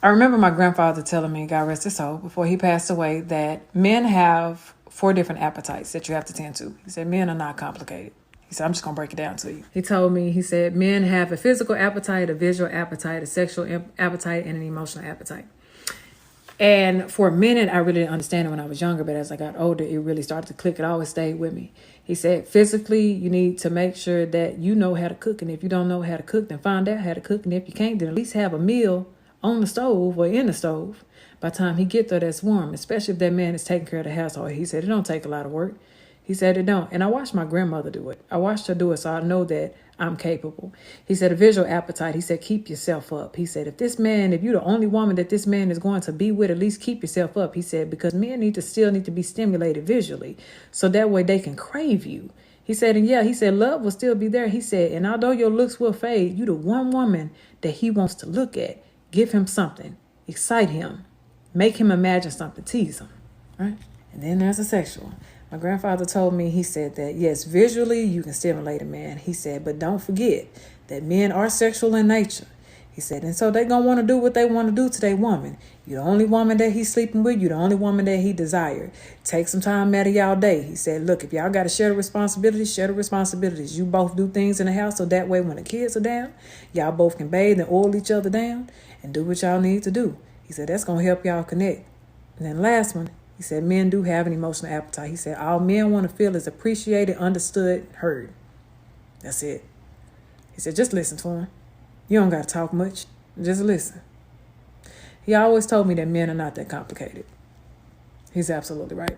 I remember my grandfather telling me, God rest his soul, before he passed away, that men have 4 different appetites that you have to tend to. He said, men are not complicated. He said, I'm just going to break it down to you. He told me, he said, men have a physical appetite, a visual appetite, a sexual appetite, and an emotional appetite. And for a minute, I really didn't understand it when I was younger, but as I got older, it really started to click. It always stayed with me. He said, physically, you need to make sure that you know how to cook. And if you don't know how to cook, then find out how to cook. And if you can't, then at least have a meal on the stove or in the stove. By the time he get there, that's warm, especially if that man is taking care of the household. He said, it don't take a lot of work. He said it don't. And I watched my grandmother do it. I watched her do it, so I know that I'm capable. He said a visual appetite. He said, keep yourself up. He said, if you're the only woman that this man is going to be with, at least keep yourself up. He said, because men still need to be stimulated visually, so that way they can crave you. He said, and yeah, he said, love will still be there. He said, and although your looks will fade, you the one woman that he wants to look at. Give him something, excite him, make him imagine something, tease him, right? And then there's a sexual. My grandfather told me, he said that, yes, visually you can stimulate a man. He said, but don't forget that men are sexual in nature. He said, and so they're going to want to do what they want to do to their woman. You're the only woman that he's sleeping with. You're the only woman that he desired. Take some time out of y'all day. He said, look, if y'all got to share the responsibilities, share the responsibilities. You both do things in the house, so that way when the kids are down, y'all both can bathe and oil each other down and do what y'all need to do. He said, that's going to help y'all connect. And then last one, he said, men do have an emotional appetite. He said, all men want to feel is appreciated, understood, heard. That's it. He said, just listen to him. You don't got to talk much. Just listen. He always told me that men are not that complicated. He's absolutely right.